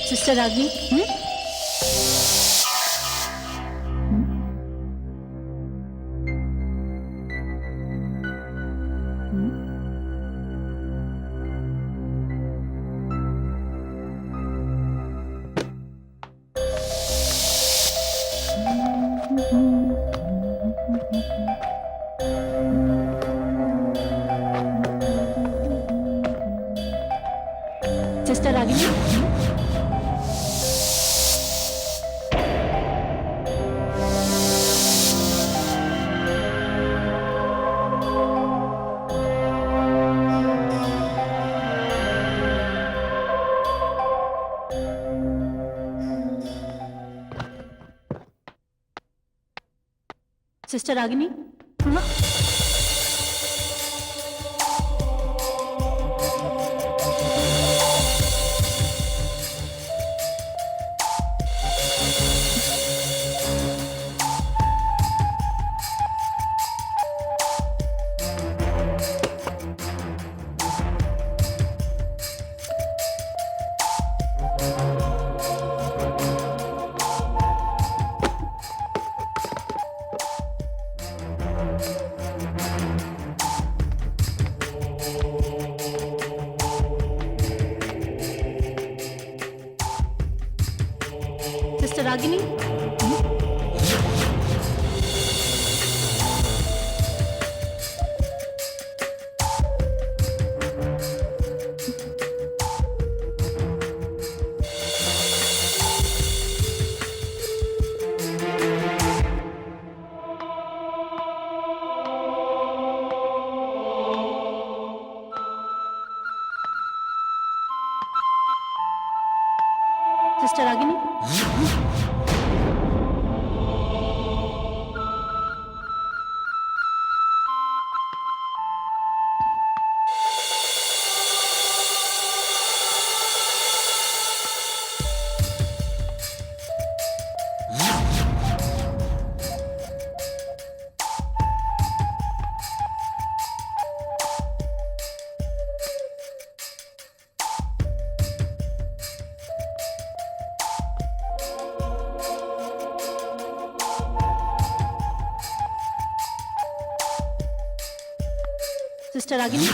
Sister Ragini, sister Ragini, sister Ragini, हाँ? Sister Ragini, sister Ragini, sister Ragini,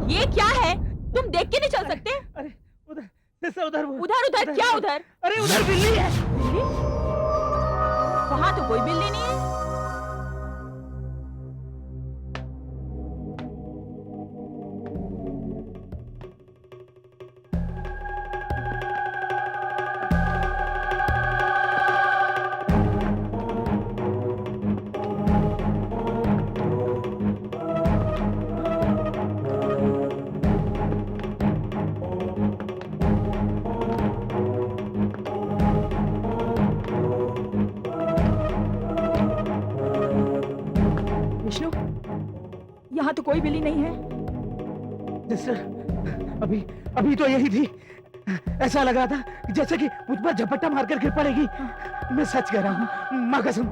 ये क्या है? तुम देख के नहीं चल सकते? अरे उधर उधर उधर उधर क्या उधर? अरे उधर बिल्ली है। बिल्ली? वहां तो कोई बिल्ली नहीं है। तो कोई बिल्ली नहीं है। सिस्टर, अभी अभी तो यही थी। ऐसा लगा था जैसे कि मुझ पर झपट्टा मारकर गिर पड़ेगी। मैं सच कह रहा हूँ, माँ कसम।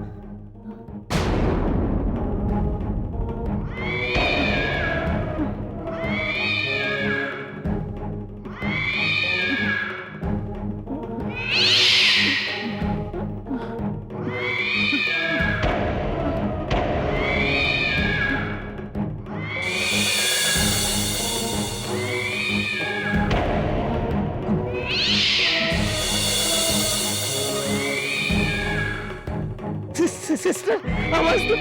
सिस्टर, आवाज तो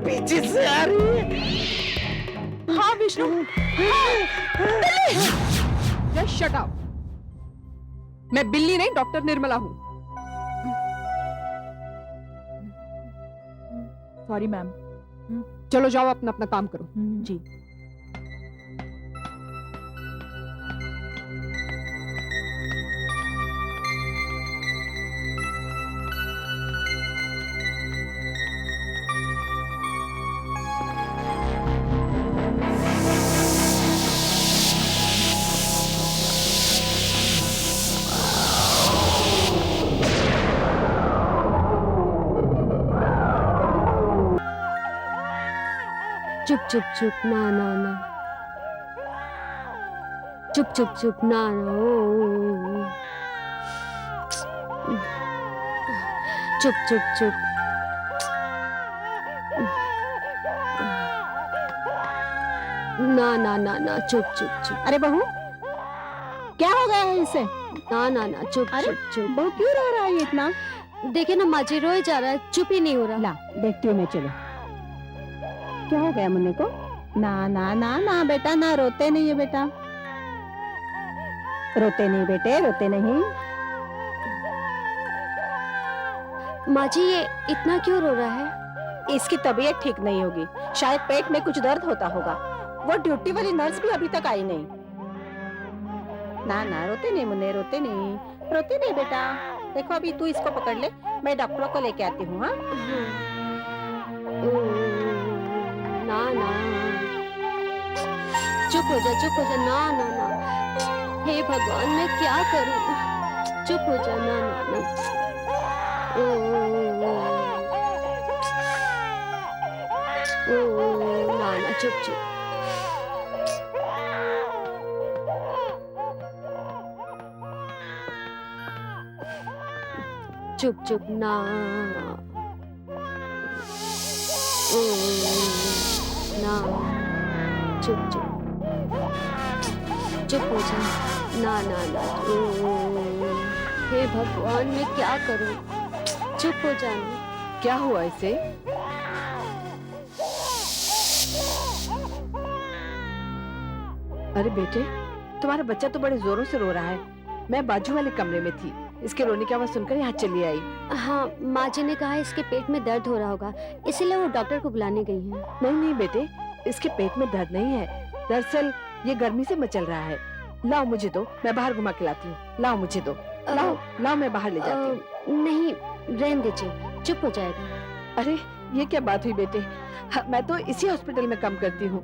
पीछे से आ रही है। हाँ विष्णु, जस्ट शट अप। मैं बिल्ली नहीं, डॉक्टर निर्मला हूँ। Sorry ma'am. चलो जाओ, अपना अपना काम करो। जी। चुप चुप चुप, ना ना ना, चुप चुप चुप, ना ना, ओ, चुप चुप चुप, ना ना ना ना, चुप चुप चुप, अरे बहू, क्या हो गया है इसे? ना ना ना, चुप अरे, चुप चुप। बहू क्यों रो रहा है ये इतना? देखिए ना माँ जी, रोए जा रहा है, चुप ही नहीं हो रहा। ला देखती हूँ मैं, चलो। क्या हो गया मुन्ने को? ना ना ना ना बेटा, ना रोते नहीं है बेटा, रोते नहीं बेटे, रोते नहीं। माँ जी ये इतना क्यों रो रहा है? इसकी तबीयत ठीक नहीं होगी, शायद पेट में कुछ दर्द होता होगा। वो ड्यूटी वाली नर्स भी अभी तक आई नहीं। ना ना रोते नहीं मुन्ने, रोते नहीं, रोते नहीं बेटा। देखो अभी तू इसको पकड़ ले, मैं डॉक्टर को लेके आती हूँ। हाँ ना ना, चुप हो जा, चुप हो जा, ना ना ना, हे भगवान मैं क्या करूं? चुप हो जा, ना ना ना, ना ना, चुप चुप, चुप चुप, ना ना, चुप चुप, चुप हो जा, ना ना ना, हे भगवान मैं क्या करूं? चुप हो जाना। क्या हुआ इसे? अरे बेटे, तुम्हारा बच्चा तो बड़े जोरों से रो रहा है। मैं बाजू वाले कमरे में थी, इसके रोने की आवाज सुनकर यहाँ चली आई। हाँ, माँ जी ने कहा इसके पेट में दर्द हो रहा होगा, इसीलिए वो डॉक्टर को बुलाने गई हैं। नहीं नहीं बेटे, इसके पेट में दर्द नहीं है, दरअसल ये गर्मी से मचल रहा है। लाओ मुझे दो, मैं बाहर घुमा के लाती हूँ। लाओ मुझे दो, लाओ लाओ, मैं बाहर ले जाती हूँ। नहीं, रहने दीजिए, चुप हो जाएगा। अरे ये क्या बात हुई बेटे, मैं तो इसी हॉस्पिटल में काम करती हूँ,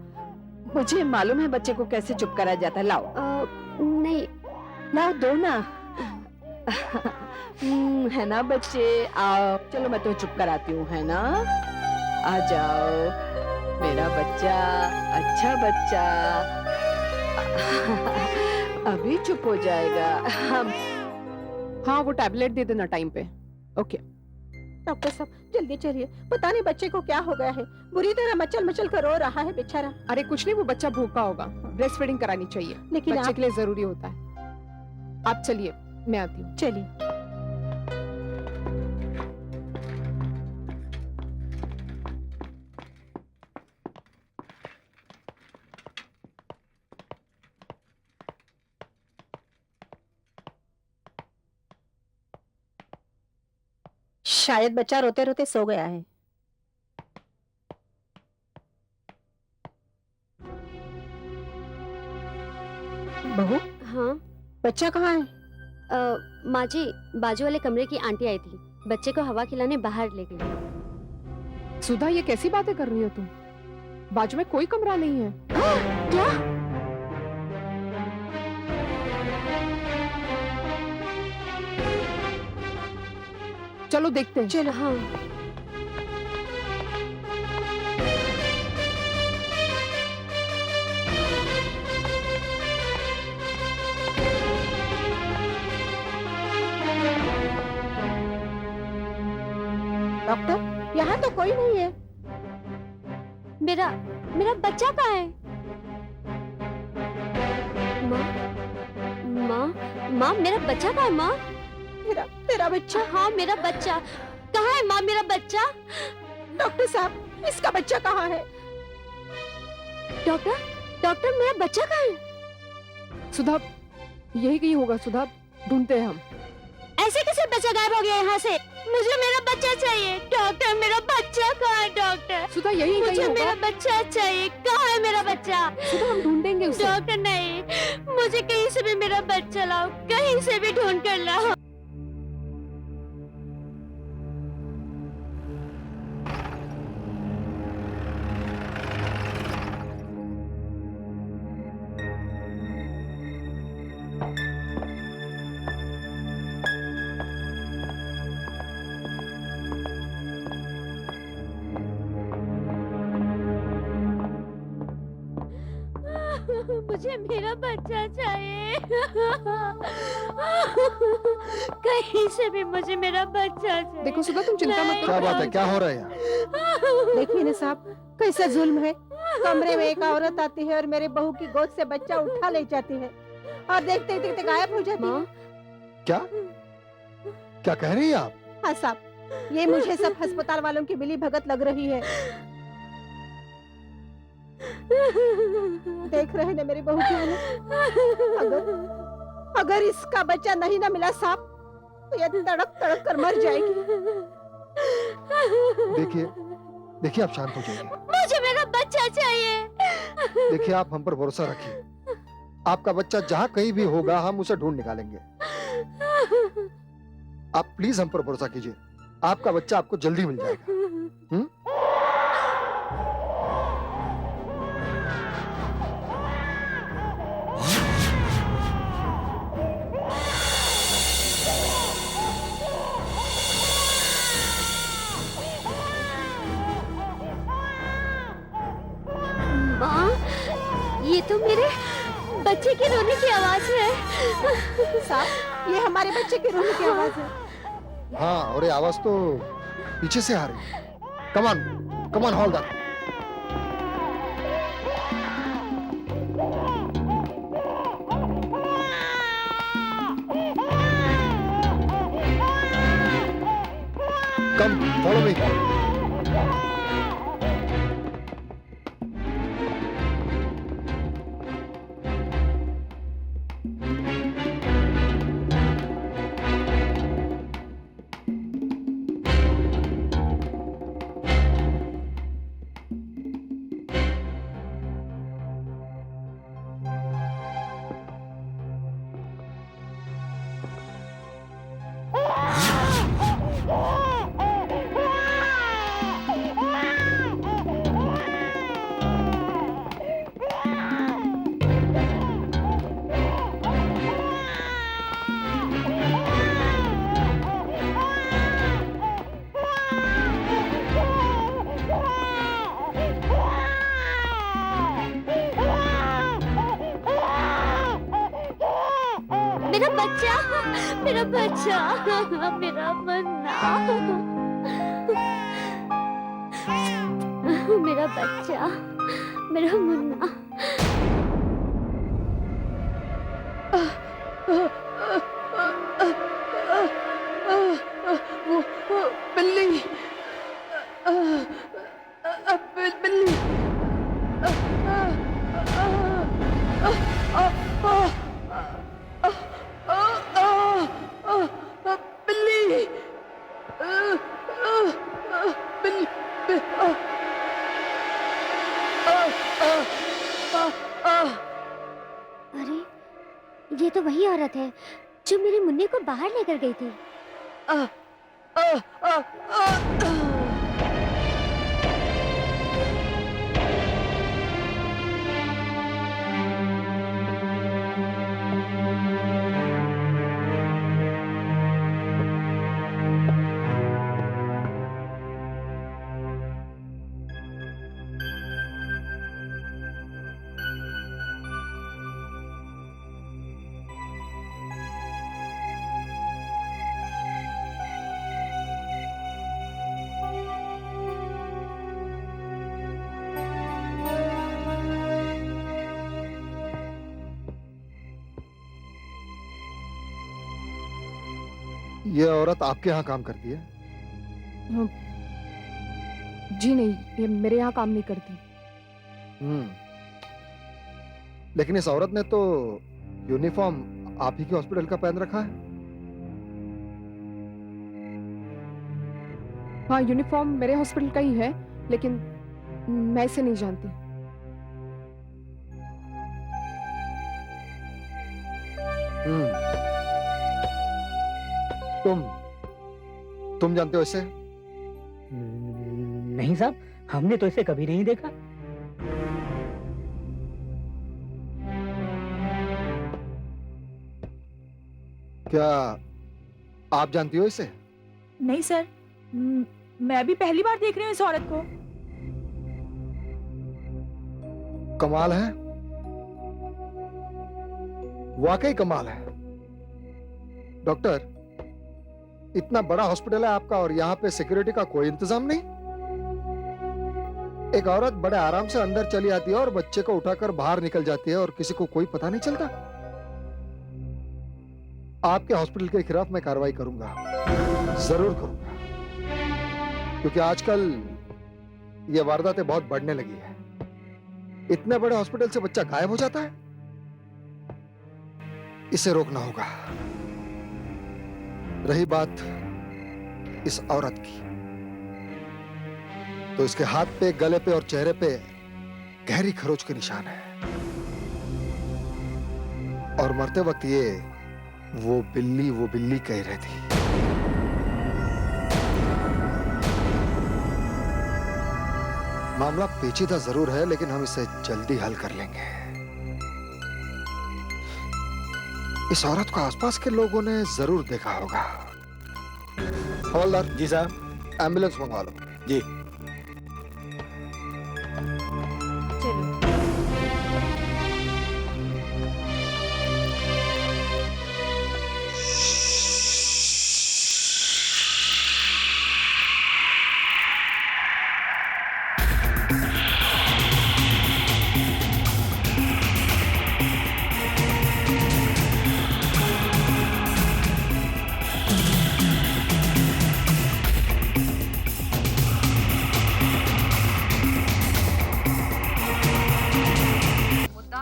मुझे मालूम है बच्चे को कैसे चुप कराया जाता है। लाओ नहीं, लाओ, दो ना। है ना बच्चे, आओ, चलो मैं तुम्हें चुप कराती हूँ, है ना। आ जाओ मेरा बच्चा, अच्छा बच्चा। अभी चुप हो जाएगा। हाँ वो टैबलेट दे देना टाइम पे। ओके डॉक्टर साहब जल्दी चलिए, पता नहीं बच्चे को क्या हो गया है, बुरी तरह मचल मचल कर रो रहा है बेचारा। अरे कुछ नहीं, वो बच्चा भूखा होगा, ब्रेस्ट फीडिंग करानी चाहिए, लेकिन बच्चे आप के लिए जरूरी होता है। आप चलिए, मैं आती हूँ। चलिए। शायद बच्चा रोते रोते सो गया है। बहू, हाँ बच्चा कहाँ है? माँ जी, बाजू वाले कमरे की आंटी आई थी, बच्चे को हवा खिलाने बाहर ले गई। सुधा, ये कैसी बातें कर रही हो तुम? बाजू में कोई कमरा नहीं है। क्या? चलो देखते हैं। चलो। हाँ। डॉक्टर, यहाँ तो कोई नहीं है। मेरा मेरा बच्चा कहाँ है? माँ, माँ, माँ, मेरा बच्चा कहाँ है माँ? तेरा बच्चा? हाँ, मेरा बच्चा कहाँ है माँ? मेरा बच्चा? डॉक्टर साहब, इसका बच्चा कहाँ है? डॉक्टर, डॉक्टर, मेरा बच्चा कहाँ है? सुधा, यही कहीं होगा सुधा, ढूंढते हैं हम। ऐसे कैसे बच्चा गायब हो गया यहाँ से? मुझे मेरा बच्चा चाहिए। डॉक्टर, मेरा बच्चा कहाँ है? डॉक्टर, सुधा, यही कहीं मुझे होगा। मेरा बच्चा चाहिए। कहाँ है मेरा बच्चा? सुधा, हम ढूंढेंगे उसे। डॉक्टर नहीं, मुझे कहीं से भी मेरा बच्चा लाओ, कहीं से भी ढूंढ कर लाओ। मुझे मेरा बच्चा चाहिए। कहीं से भी मुझे मेरा बच्चा चाहिए। देखो सुधा, तुम चिंता मत क्या करो। बात है, क्या हो रहा है यहाँ? देखिए ना साहब, कैसा जुल्म है। कमरे में एक औरत आती है और मेरे बहू की गोद से बच्चा उठा ले जाती है और देखते देखते गायब हो जाती है। क्या क्या कह रही हैं आप? हाँ साहब, ये मुझे सब अस्पताल वालों की मिली भगत लग रही है। देख रहे हैं मेरी बहू की हालत। अगर इसका बच्चा नहीं ना मिला साहब, तो ये तड़प तड़प कर मर जाएगी। देखिए देखिए, आप शांत हो जाइए। मुझे मेरा बच्चा चाहिए। देखिए, आप हम पर भरोसा रखिए। आपका बच्चा जहाँ कहीं भी होगा, हम उसे ढूंढ निकालेंगे। आप प्लीज हम पर भरोसा कीजिए। आपका बच्चा आपको जल्दी मिल जाएगा। माँ, ये तो मेरे बच्चे के रोने की आवाज है। साहब, ये हमारे बच्चे के रोने की आवाज है। हाँ, और ये आवाज तो पीछे से आ रही है। Come on hold that. Come, follow me. मेरा बच्चा, मेरा बच्चा, मेरा मुन्ना, मेरा बच्चा, मेरा मुन्ना। वो बिल्ली, बिल्ली। अरे, ये तो वही औरत है जो मेरे मुन्ने को बाहर लेकर गई थी। ये औरत आपके यहाँ काम करती है? जी नहीं, ये मेरे यहाँ काम नहीं करती। लेकिन इस औरत ने तो यूनिफॉर्म आप ही के हॉस्पिटल का पहन रखा है। हाँ, यूनिफॉर्म मेरे हॉस्पिटल का ही है, लेकिन मैं इसे नहीं जानती। तुम जानते हो इसे? नहीं साहब, हमने तो इसे कभी नहीं देखा। क्या आप जानती हो इसे? नहीं सर, मैं भी पहली बार देख रही हूँ इस औरत को। कमाल है, वाकई कमाल है। डॉक्टर, इतना बड़ा हॉस्पिटल है आपका और यहाँ पे सिक्योरिटी का कोई इंतजाम नहीं? एक औरत बड़े आराम से अंदर चली आती है और बच्चे को उठाकर बाहर निकल जाती है और किसी को कोई पता नहीं चलता। आपके हॉस्पिटल के खिलाफ मैं कार्रवाई करूंगा, जरूर करूंगा, क्योंकि आजकल ये वारदातें बहुत बढ़ने लगी है। इतने बड़े हॉस्पिटल से बच्चा गायब हो जाता है, इसे रोकना होगा। रही बात इस औरत की, तो इसके हाथ पे, गले पे और चेहरे पे गहरी खरोच के निशान है और मरते वक्त ये वो बिल्ली कह रही थी। मामला पेचीदा जरूर है, लेकिन हम इसे जल्दी हल कर लेंगे। इस औरत को आसपास के लोगों ने जरूर देखा होगा। हवलदार जी साहब। एम्बुलेंस मंगवा लो। जी।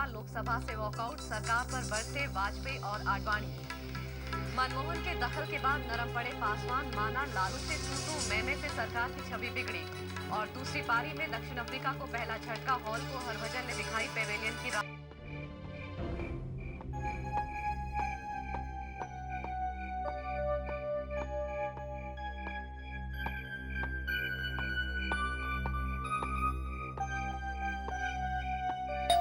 लोकसभा से वॉकआउट, सरकार पर बरसे वाजपेयी और आडवाणी। मनमोहन के दखल के बाद नरम पड़े पासवान, माना लालू से तू मैंने से सरकार की छवि बिगड़ी। और दूसरी पारी में दक्षिण अफ्रीका को पहला झटका, हॉल को हरभजन ने दिखाई पेवेलियन की राह।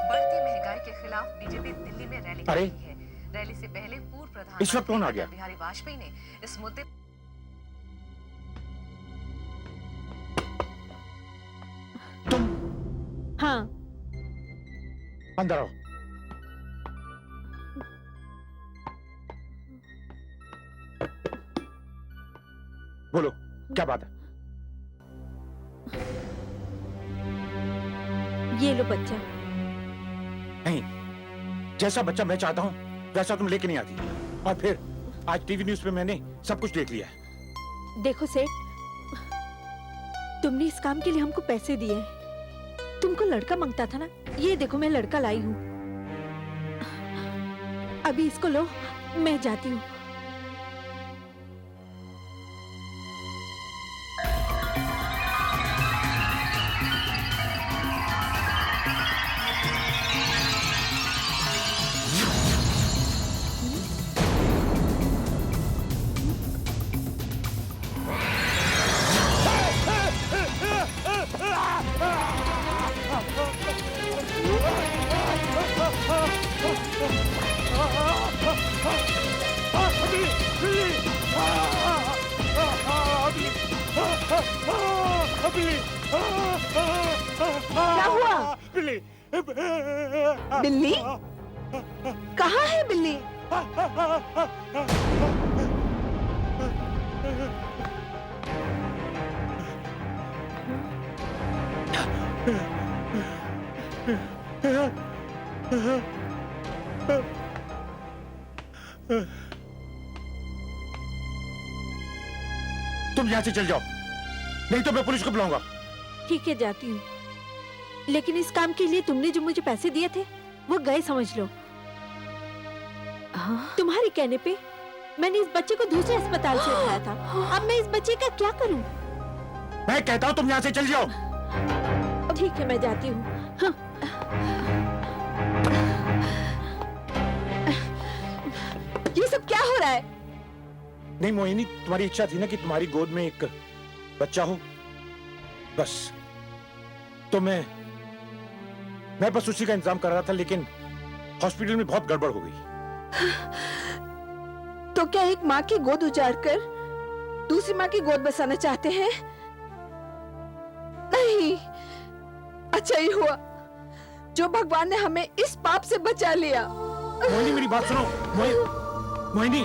बढ़ती महंगाई के खिलाफ बीजेपी दिल्ली में रैली कर रही है। रैली से पहले पूर्व इस वक्त कौन आ गया? प्रधानमंत्री बिहारी वाजपेयी ने इस मुद्दे तुम हाँ, अंदर आओ। बोलो, क्या बात है? ये लो बच्चा। नहीं, जैसा बच्चा मैं चाहता हूँ वैसा तुम लेके नहीं आती। और फिर आज टीवी न्यूज़ पे मैंने सब कुछ देख लिया है। देखो सेठ, तुमने इस काम के लिए हमको पैसे दिए। तुमको लड़का मांगता था ना, ये देखो मैं लड़का लाई हूँ। अभी इसको लो, मैं जाती हूँ। क्या हुआ? बिल्ली? कहाँ है बिल्ली? तुम यहाँ से चल जाओ, नहीं तो मैं पुलिस को बुलाऊंगा। ठीक है, जाती हूँ, लेकिन इस काम के लिए तुमने जो मुझे पैसे दिए थे वो गए, समझ लो। तुम्हारे कहने पे मैंने इस बच्चे को दूसरे अस्पताल से उठाया था। अब मैं इस बच्चे का क्या करूं? मैं कहता हूँ तुम यहाँ से चल जाओ। ठीक है, मैं जाती हूँ। हाँ। ये सब क्या हो रहा है? नहीं मोहिनी, तुम्हारी इच्छा थी ना कि तुम्हारी गोद में एक बच्चा हो, बस। तो मैं बस उसी का इंतजाम कर रहा था, लेकिन हॉस्पिटल में बहुत गड़बड़ हो गई। तो क्या एक माँ की गोद उजाड़ कर दूसरी माँ की गोद बसाना चाहते हैं? नहीं, अच्छा ही हुआ जो भगवान ने हमें इस पाप से बचा लिया। मोहिनी मेरी बात सुनो। मोहिनी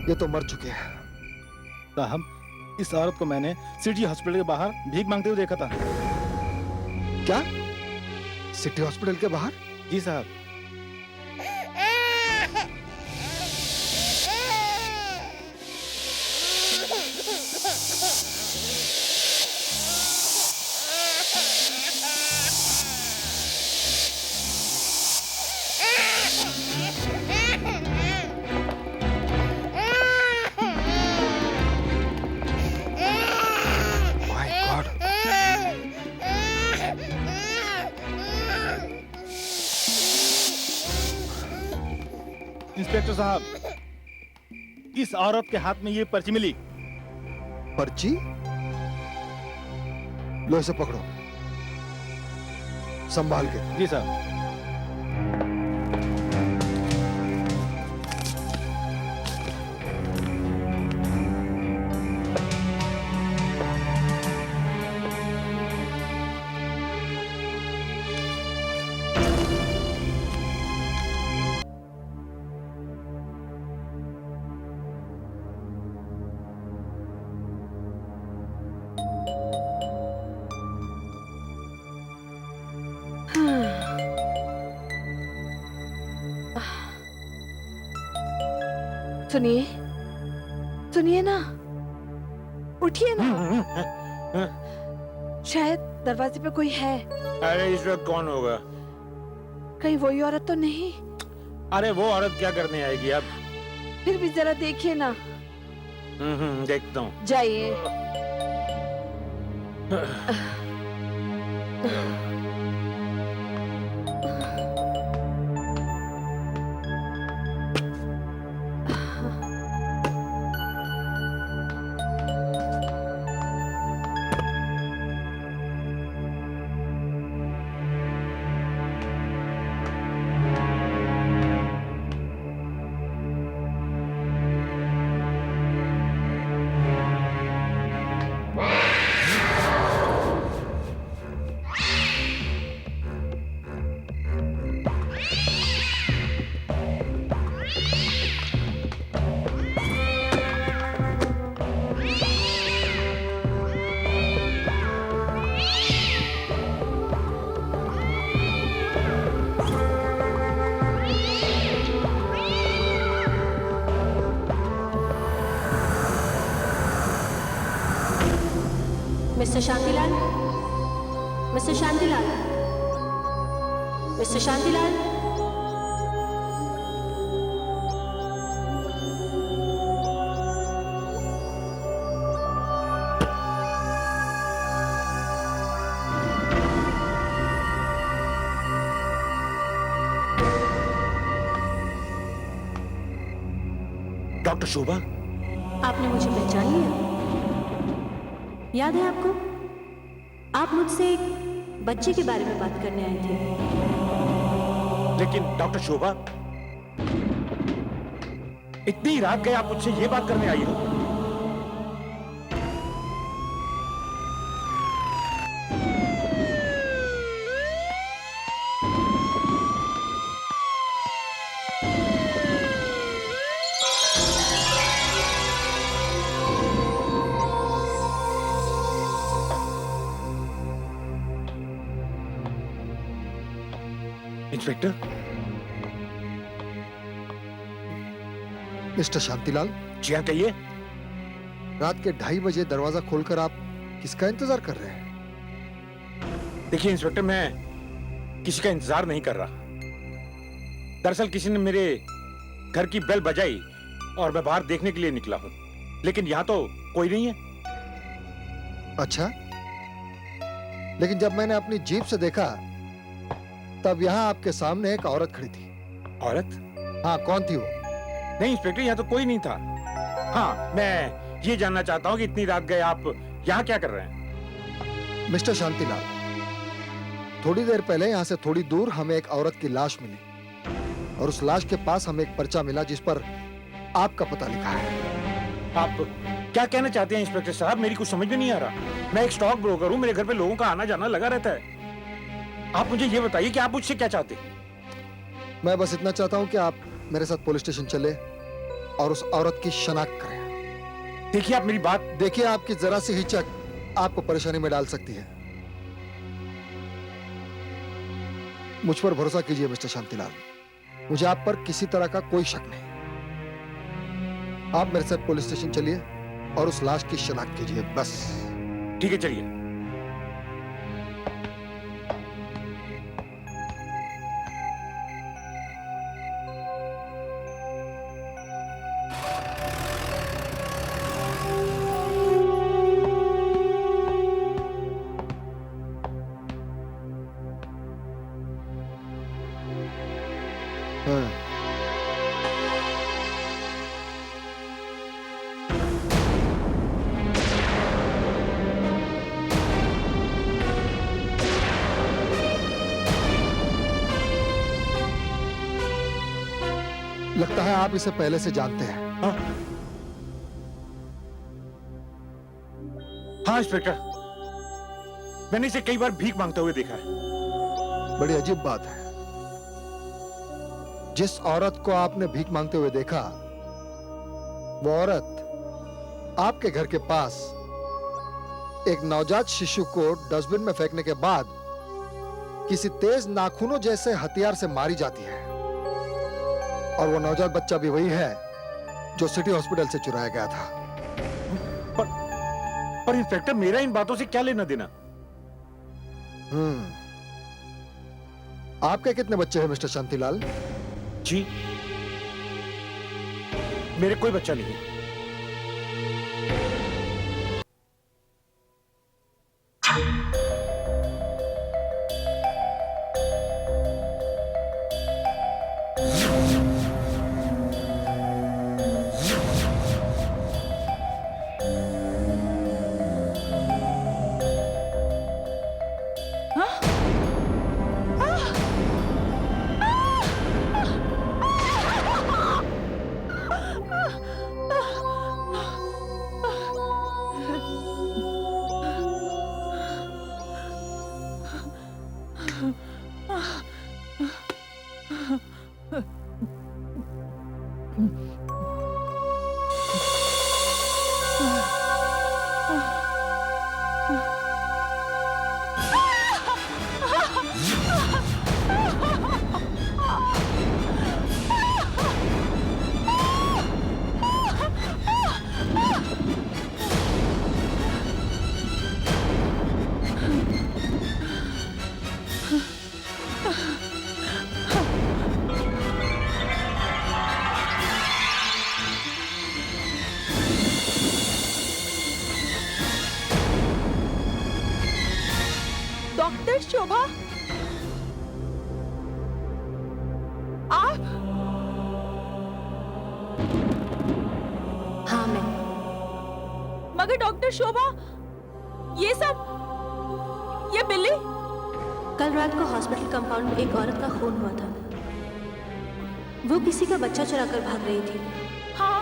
ये तो मर चुके हैं। साहब, इस औरत को मैंने सिटी हॉस्पिटल के बाहर भीख मांगते हुए देखा था। क्या? सिटी हॉस्पिटल के बाहर? जी साहब। My God. इंस्पेक्टर साहब, इस औरत के हाथ में ये पर्ची मिली। पर्ची? लो इसे पकड़ो, संभाल के। जी साहब। सुनिए, सुनिए ना। उठिए ना, शायद दरवाजे पे कोई है। अरे इस वक्त कौन होगा? कहीं वही औरत तो नहीं? अरे वो औरत क्या करने आएगी अब? फिर भी जरा देखिए ना। देखता हूँ। जाइए। Mister Shantilal, mister Shantilal, mister Shantilal. Doctor Shobha, आपने मुझे पहचान लिया? याद है आपको? आप मुझसे एक बच्चे के बारे में बात करने आए थे। लेकिन डॉक्टर शोभा, इतनी रात गए आप मुझसे ये बात करने आई हो? इंस्पेक्टर, मिस्टर शांतिलाल, जी हाँ कहिए। रात के 2:30 बजे दरवाजा खोलकर आप किसका इंतजार कर रहे हैं? देखिए इंस्पेक्टर, मैं किसी का इंतजार नहीं कर रहा। दरअसल किसी ने मेरे घर की बेल बजाई और मैं बाहर देखने के लिए निकला हूँ, लेकिन यहाँ तो कोई नहीं है। अच्छा, लेकिन जब मैंने अपनी जीप से देखा तब यहाँ आपके सामने एक औरत खड़ी थी। औरत? हाँ, कौन थी वो? नहीं इंस्पेक्टर, यहाँ तो कोई नहीं था। हाँ, मैं ये जानना चाहता हूँ कि इतनी रात गए आप यहाँ क्या कर रहे हैं? मिस्टर शांतिलाल, थोड़ी देर पहले यहाँ से थोड़ी दूर हमें एक औरत की लाश मिली और उस लाश के पास हमें एक पर्चा मिला जिस पर आपका पता लिखा है। आप क्या कहना चाहते हैं इंस्पेक्टर साहब? मेरी कुछ समझ में नहीं आ रहा। मैं एक स्टॉक ब्रोकर हूँ, मेरे घर पे लोगों का आना जाना लगा रहता है। आप मुझे ये बताइए कि आप मुझसे क्या चाहते हैं? मैं बस इतना चाहता हूँ कि आप मेरे साथ पुलिस स्टेशन चले और उस औरत की शनाख्त करें। देखिए आप मेरी बात। देखिए, आपकी जरा सी हिचक आपको परेशानी में डाल सकती है। मुझ पर भरोसा कीजिए मिस्टर शांतिलाल, मुझे आप पर किसी तरह का कोई शक नहीं। आप मेरे साथ पुलिस स्टेशन चलिए और उस लाश की शनाख्त कीजिए, बस। ठीक है, चलिए। हाँ। लगता है आप इसे पहले से जानते हैं। हाँ, हाँ इंस्पेक्टर, मैंने इसे कई बार भीख मांगते हुए देखा है। बड़ी अजीब बात है, जिस औरत को आपने भीख मांगते हुए देखा वो औरत आपके घर के पास एक नवजात शिशु को डस्टबिन में फेंकने के बाद किसी तेज नाखूनों जैसे हथियार से मारी जाती है, और वो नवजात बच्चा भी वही है जो सिटी हॉस्पिटल से चुराया गया था। पर इंस्पेक्टर, मेरा इन बातों से क्या लेना देना? आपके कितने बच्चे हैं मिस्टर शांतिलाल? जी, मेरे कोई बच्चा नहीं है। डॉक्टर शोभा, आप? हाँ, मैं। मगर डॉक्टर शोभा, ये सब, ये बिल्ली? कल रात को हॉस्पिटल कंपाउंड में एक औरत का खून हुआ था। वो किसी का बच्चा चुरा कर भाग रही थी। हाँ।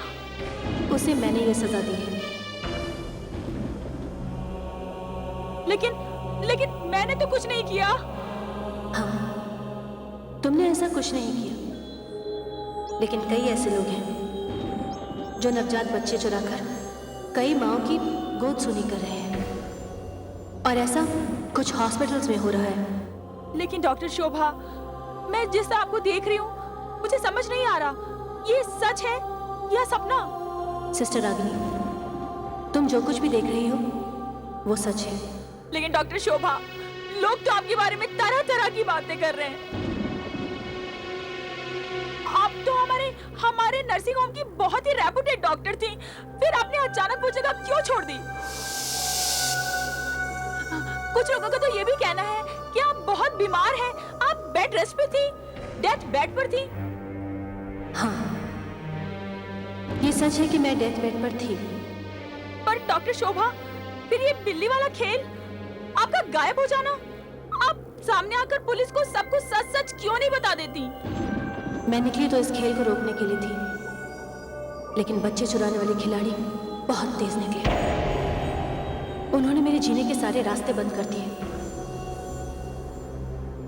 उसे मैंने ये सजा दी है। लेकिन मैंने तो कुछ नहीं किया। हाँ, तुमने ऐसा कुछ नहीं किया, लेकिन कई ऐसे लोग हैं जो नवजात बच्चे चुराकर कई माँओं की गोद सुनी कर रहे हैं, और ऐसा कुछ हॉस्पिटल्स में हो रहा है। लेकिन डॉक्टर शोभा, मैं जिस आपको देख रही हूँ मुझे समझ नहीं आ रहा, ये सच है या सपना? सिस्टर रागिनी, तुम जो कुछ भी देख रही हो वो सच है। लेकिन डॉक्टर शोभा, लोग तो आपके बारे में तरह तरह की बातें कर रहे हैं। आप तो हमारे नर्सिंग होम की बहुत ही रेपुटेड डॉक्टर थी, फिर आपने अचानक वो जगह क्यों छोड़ दी? कुछ लोगों का तो ये भी कहना है कि आप बहुत बीमार हैं, आप बेड रेस्ट पे थी, डेथ बेड पर थी। हाँ, ये सच है कि मैं डेथ बेड पर थी। पर डॉक्टर शोभा, फिर ये बिल्ली वाला खेल, आपका गायब हो जाना, आप सामने आकर पुलिस को सब कुछ सच सच क्यों नहीं बता देती? मैं निकली तो इस खेल को रोकने के लिए थी, लेकिन बच्चे चुराने वाले खिलाड़ी बहुत तेज निकले। उन्होंने मेरे जीने के सारे रास्ते बंद कर दिए,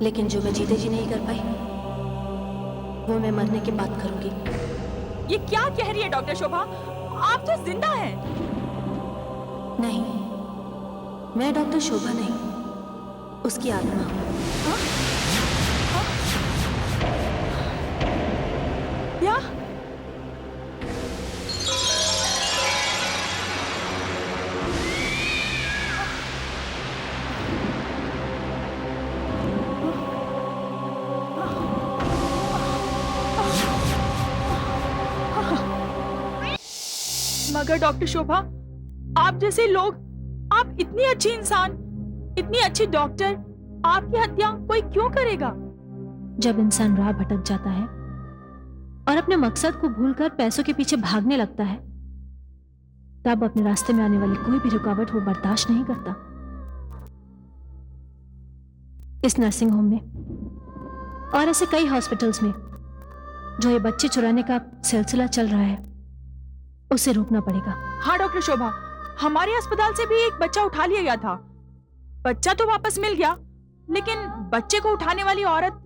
लेकिन जो मैं जीते जी नहीं कर पाई, वो मैं मरने के बाद करूंगी। ये क्या कह रही है डॉक्टर शोभा? आप तो जिंदा हैं। नहीं, मैं डॉक्टर शोभा नहीं, उसकी आत्मा हूं। क्या? मगर डॉक्टर शोभा, आप जैसे लोग, आप इतनी अच्छी इंसान, इतनी अच्छी डॉक्टर, आपकी हत्या कोई क्यों करेगा? जब इंसान राह भटक जाता है और अपने मकसद को भूलकर पैसों के पीछे भागने लगता है, तब अपने रास्ते में आने वाली कोई भी रुकावट वो बर्दाश्त नहीं करता। इस नर्सिंग होम में और ऐसे कई हॉस्पिटल्स में जो ये बच्चे चुराने का सिलसिला चल रहा है, उसे रोकना पड़ेगा। हाँ डॉक्टर शोभा, हमारे अस्पताल से भी एक बच्चा उठा लिया गया था। बच्चा तो वापस मिल गया, लेकिन बच्चे को उठाने वाली औरत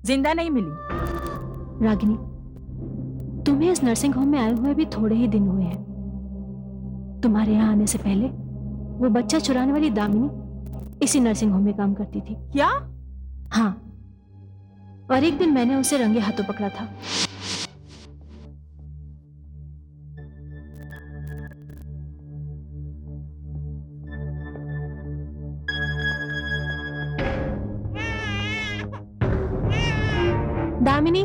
जिंदा नहीं मिली। रागिनी, तुम्हें इस नर्सिंग होम में आए हुए भी थोड़े ही दिन हुए हैं। तुम्हारे यहाँ आने से पहले वो बच्चा चुराने वाली दामिनी इसी नर्सिंग होम में काम करती थी। क्या? हाँ, और एक दिन मैंने उसे रंगे हाथों पकड़ा था। दामिनी,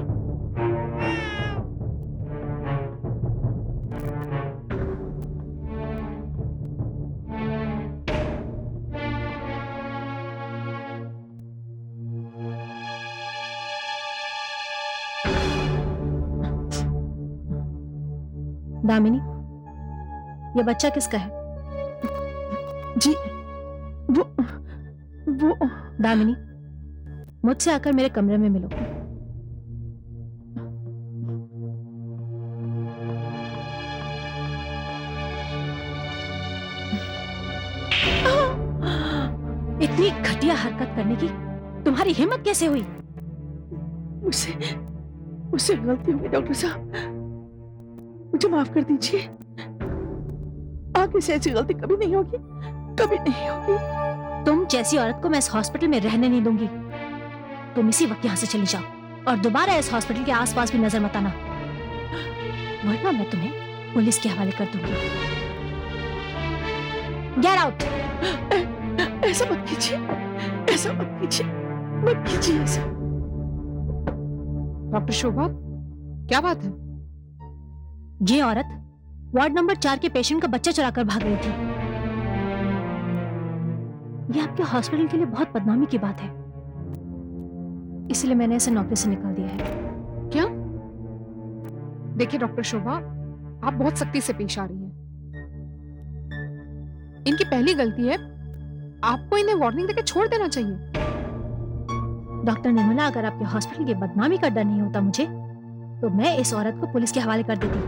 दामिनी, ये बच्चा किसका है? जी वो दामिनी, मुझसे आकर मेरे कमरे में मिलो। इतनी घटिया हरकत करने की तुम्हारी हिम्मत कैसे हुई? मुझसे गलती हो गई डॉक्टर साहब, मुझे माफ कर दीजिए। आगे से ऐसी गलती कभी नहीं होगी, कभी नहीं होगी। तुम जैसी औरत को मैं इस हॉस्पिटल में रहने नहीं दूंगी। तुम इसी वक्त यहाँ से चली जाओ और दोबारा इस हॉस्पिटल के आसपास भी नजर मत आना, वरना मैं तुम्हें पुलिस के हवाले कर दूंगी। Get out. ऐसा मत कीजिए, ऐसा मत कीजिए, मत कीजिए ऐसा। डॉक्टर शोभा, क्या बात है? ये औरत वार्ड नंबर 4 के पेशेंट का बच्चा चुराकर भाग रही थी। ये आपके हॉस्पिटल के लिए बहुत बदनामी की बात है, इसलिए मैंने इसे नौकरी से निकाल दिया है। क्या? देखिए डॉक्टर शोभा, आप बहुत सख्ती से पेश आ रही हैं। इनकी पहली गलती है, आपको इन्हें वार्निंग देकर छोड़ देना चाहिए। डॉक्टर निर्मला, अगर आपके हॉस्पिटल की बदनामी का डर नहीं होता मुझे, तो मैं इस औरत को पुलिस के हवाले कर देती।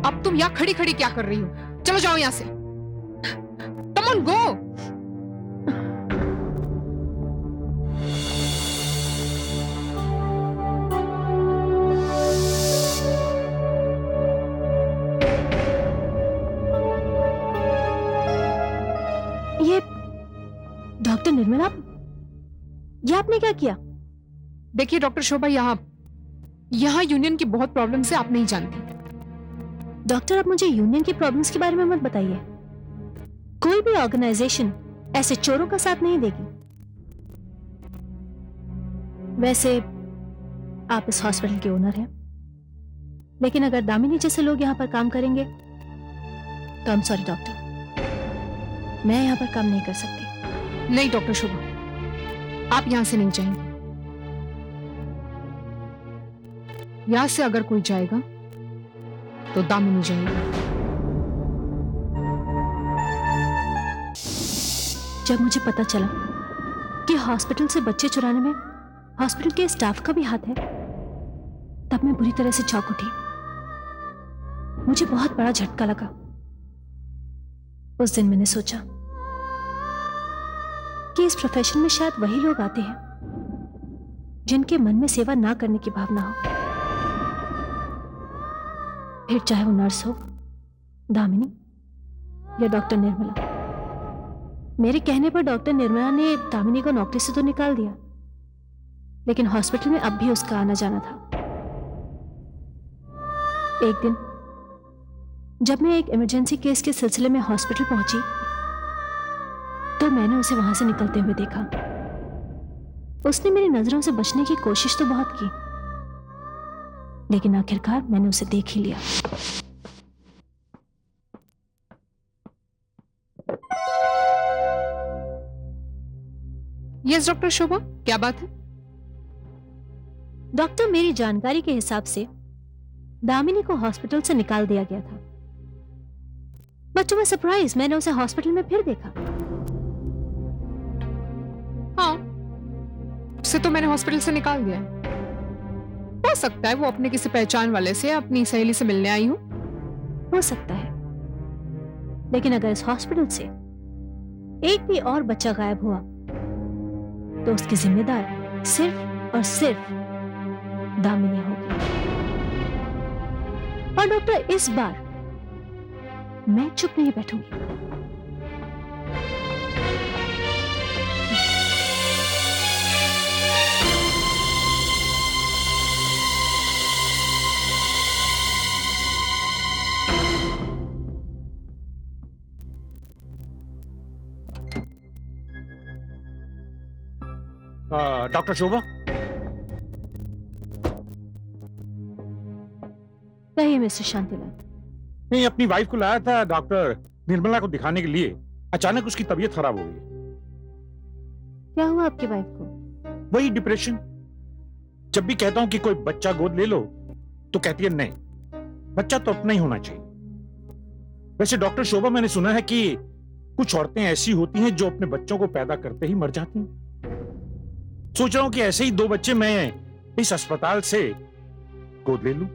अब तुम यहाँ खड़ी खड़ी क्या कर रही हो? चलो जाओ यहाँ से। कम ऑन, गो। ये डॉक्टर निर्मला, ये आपने क्या किया? देखिए डॉक्टर शोभा, यहाँ यूनियन की बहुत प्रॉब्लम से आप नहीं जानती। डॉक्टर, अब मुझे यूनियन की प्रॉब्लम्स के बारे में मत बताइए। कोई भी ऑर्गेनाइजेशन ऐसे चोरों का साथ नहीं देगी। वैसे आप इस हॉस्पिटल के ओनर हैं, लेकिन अगर दामिनी जैसे लोग यहां पर काम kरेंगे तो आई एम सॉरी डॉक्टर, मैं यहां पर काम नहीं कर सकती। नहीं डॉक्टर शोभा, आप यहां से नहीं जाएंगे। यहां से अगर कोई जाएगा तो दामिनी जाएगी। जब मुझे पता चला कि हॉस्पिटल से बच्चे चुराने में हॉस्पिटल के स्टाफ का भी हाथ है, तब मैं बुरी तरह से चौंक उठी। मुझे बहुत बड़ा झटका लगा। उस दिन मैंने सोचा कि इस प्रोफेशन में शायद वही लोग आते हैं जिनके मन में सेवा ना करने की भावना हो, फिर चाहे वो नर्स हो, दामिनी या डॉक्टर निर्मला। मेरे कहने पर डॉक्टर निर्मला ने दामिनी को नौकरी से तो निकाल दिया, लेकिन हॉस्पिटल में अब भी उसका आना जाना था। एक दिन जब मैं एक इमरजेंसी केस के सिलसिले में हॉस्पिटल पहुंची, तो मैंने उसे वहां से निकलते हुए देखा। उसने मेरी नजरों से बचने की कोशिश तो बहुत की, लेकिन आखिरकार मैंने उसे देख ही लिया। यस डॉक्टर शोभा, क्या बात है? डॉक्टर, मेरी जानकारी के हिसाब से दामिनी को हॉस्पिटल से निकाल दिया गया था, बट टू माय सरप्राइज मैंने उसे हॉस्पिटल में फिर देखा। हाँ, उसे तो मैंने हॉस्पिटल से निकाल दिया है। हो सकता है वो अपने किसी पहचान वाले से, अपनी सहेली से मिलने आई हो सकता है, लेकिन अगर इस हॉस्पिटल से एक भी और बच्चा गायब हुआ तो उसकी जिम्मेदार सिर्फ और सिर्फ दामिनी होगी। और डॉक्टर, इस बार मैं चुप नहीं बैठूंगी। डॉक्टर शोभा, कहिए मिस्टर शांतिलाल। नहीं, अपनी वाइफ को लाया था डॉक्टर निर्मला को दिखाने के लिए। अचानक उसकी तबीयत खराब हो गई। क्या हुआ आपकी वाइफ को? वही डिप्रेशन। जब भी कहता हूं कि कोई बच्चा गोद ले लो तो कहती है नहीं, बच्चा तो अपना ही होना चाहिए। वैसे डॉक्टर शोभा, मैंने सुना है कि कुछ औरतें ऐसी होती हैं जो अपने बच्चों को पैदा करते ही मर जाती हैं। सोच रहा हूं कि ऐसे ही 2 बच्चे मैं इस अस्पताल से गोद ले लूं,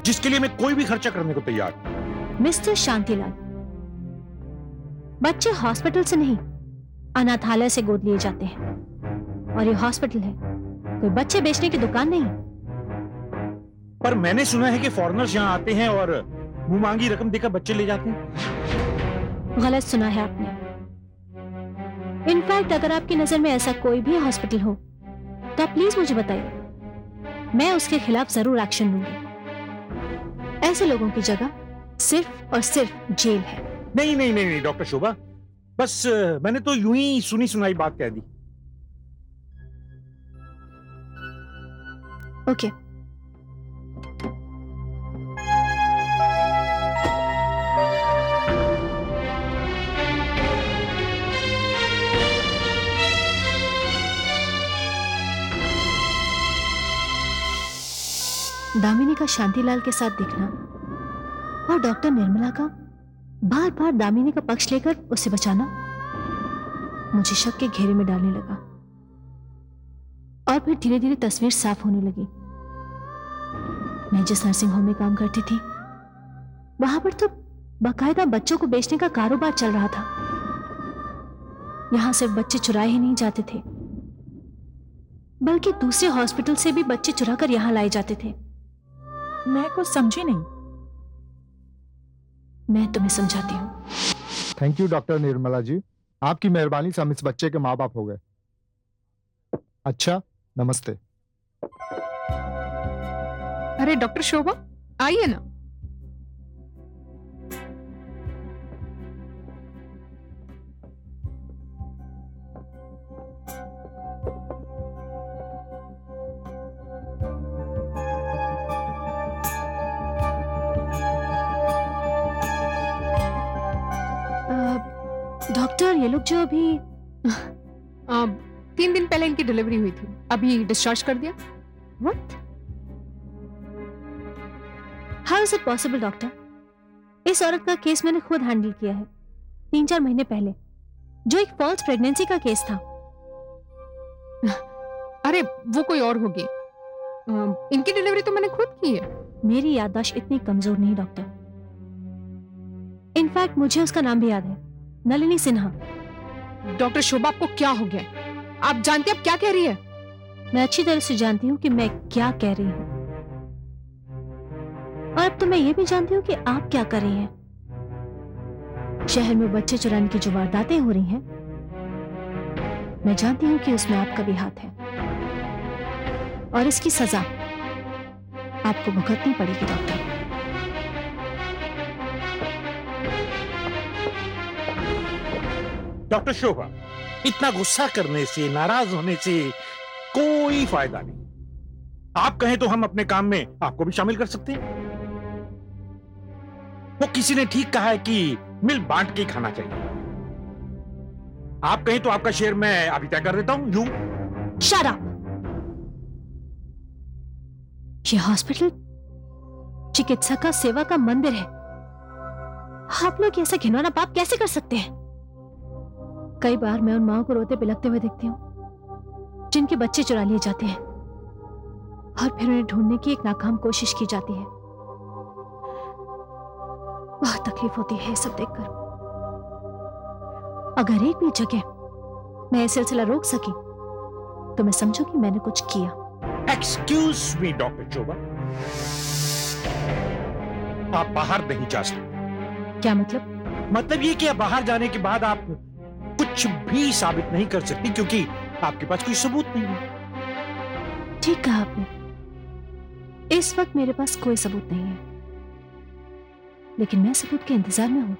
जिसके लिए मैं कोई भी खर्चा करने को तैयार हूं। मिस्टर शांतिलाल, बच्चे हॉस्पिटल से नहीं, अनाथालय से गोद लिए जाते हैं। और ये हॉस्पिटल है, कोई बच्चे बेचने की दुकान नहीं। पर मैंने सुना है कि फॉरेनर्स यहां आते हैं और मुंह मांगी रकम देकर बच्चे ले जाते हैं। गलत सुना है आपने। इनफैक्ट अगर आपकी नजर में ऐसा कोई भी हॉस्पिटल हो तो आप प्लीज मुझे बताइए, मैं उसके खिलाफ जरूर एक्शन लूंगी। ऐसे लोगों की जगह सिर्फ और सिर्फ जेल है। नहीं नहीं नहीं नहीं डॉक्टर शोभा, बस मैंने तो यूं ही सुनी सुनाई बात कह दी। ओके। दामिनी का शांतिलाल के साथ दिखना और डॉक्टर निर्मला का बार बार दामिनी का पक्ष लेकर उसे बचाना मुझे शक के घेरे में डालने लगा। और फिर धीरे धीरे तस्वीर साफ होने लगी। मैं जिस नर्सिंग होम में काम करती थी वहां पर तो बाकायदा बच्चों को बेचने का कारोबार चल रहा था। यहां सिर्फ बच्चे चुराए ही नहीं जाते थे, बल्कि दूसरे हॉस्पिटल से भी बच्चे चुराकर यहां लाए जाते थे। मैं कुछ समझी नहीं। मैं तुम्हें समझाती हूँ। Thank you doctor Nirmala ji, आपकी मेहरबानी से हम इस बच्चे के माँ बाप हो गए। अच्छा, नमस्ते। अरे डॉक्टर शोभा, आइए ना। डॉक्टर, ये लोग जो अभी 3 दिन पहले इनकी डिलीवरी हुई थी, अभी डिस्चार्ज कर दिया। What? How is it possible, doctor? इस औरत का केस मैंने खुद हैंडल किया है 3-4 महीने पहले, जो एक फॉल्स प्रेगनेंसी का केस था। अरे वो कोई और होगी। इनकी डिलीवरी तो मैंने खुद की है। मेरी याददाश्त इतनी कमजोर नहीं डॉक्टर। इनफैक्ट मुझे उसका नाम भी याद है, नलिनी सिन्हा। डॉक्टर शोभा, आपको क्या हो गया? आप जानते हैं आप क्या कह रही है? मैं अच्छी तरह से जानती हूँ कि मैं क्या कह रही हूँ, और अब तो मैं ये भी जानती हूँ कि आप क्या कर रही हैं। शहर में बच्चे चुराने की जो वारदातें हो रही हैं, मैं जानती हूँ कि उसमें आपका भी हाथ है, और इसकी सजा आपको भुगतनी पड़ेगी डॉक्टर। डॉक्टर शोभा, इतना गुस्सा करने से, नाराज होने से कोई फायदा नहीं। आप कहें तो हम अपने काम में आपको भी शामिल कर सकते हैं। वो किसी ने ठीक कहा है कि मिल बांट के ही खाना चाहिए। आप कहें तो आपका शेयर मैं अभी तय कर देता हूं। You shut up. ये हॉस्पिटल चिकित्सा का, सेवा का मंदिर है। आप लोग ऐसा घिनौना पाप कैसे कर सकते हैं? कई बार मैं उन माओं को रोते बिलखते हुए देखती हूँ जिनके बच्चे चुरा लिए जाते हैं, और फिर उन्हें ढूंढने की एक नाकाम कोशिश की जाती है। बहुत तकलीफ होती है ये सब देखकर। अगर एक भी जगह मैं ये सिलसिला रोक सकी तो मैं समझू कि मैंने कुछ किया। एक्सक्यूज मी डॉक्टर शोभा, आप बाहर नहीं जा सकते। क्या मतलब? मतलब ये कि आप बाहर जाने के बाद आप कुछ भी साबित नहीं कर सकती, क्योंकि आपके पास कोई सबूत नहीं है। ठीक कहा आपने। इस वक्त मेरे पास कोई सबूत नहीं है, लेकिन मैं सबूत के इंतजार में हूं।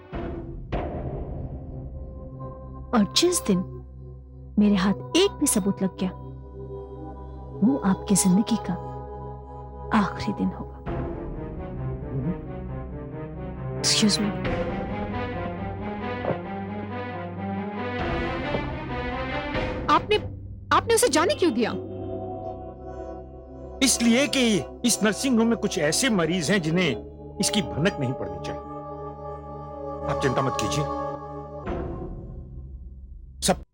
और जिस दिन मेरे हाथ एक भी सबूत लग गया, वो आपकी जिंदगी का आखिरी दिन होगा। Excuse me. आपने उसे जाने क्यों दिया? इसलिए कि इस नर्सिंग होम में कुछ ऐसे मरीज हैं जिन्हें इसकी भनक नहीं पड़नी चाहिए। आप चिंता मत कीजिए, सब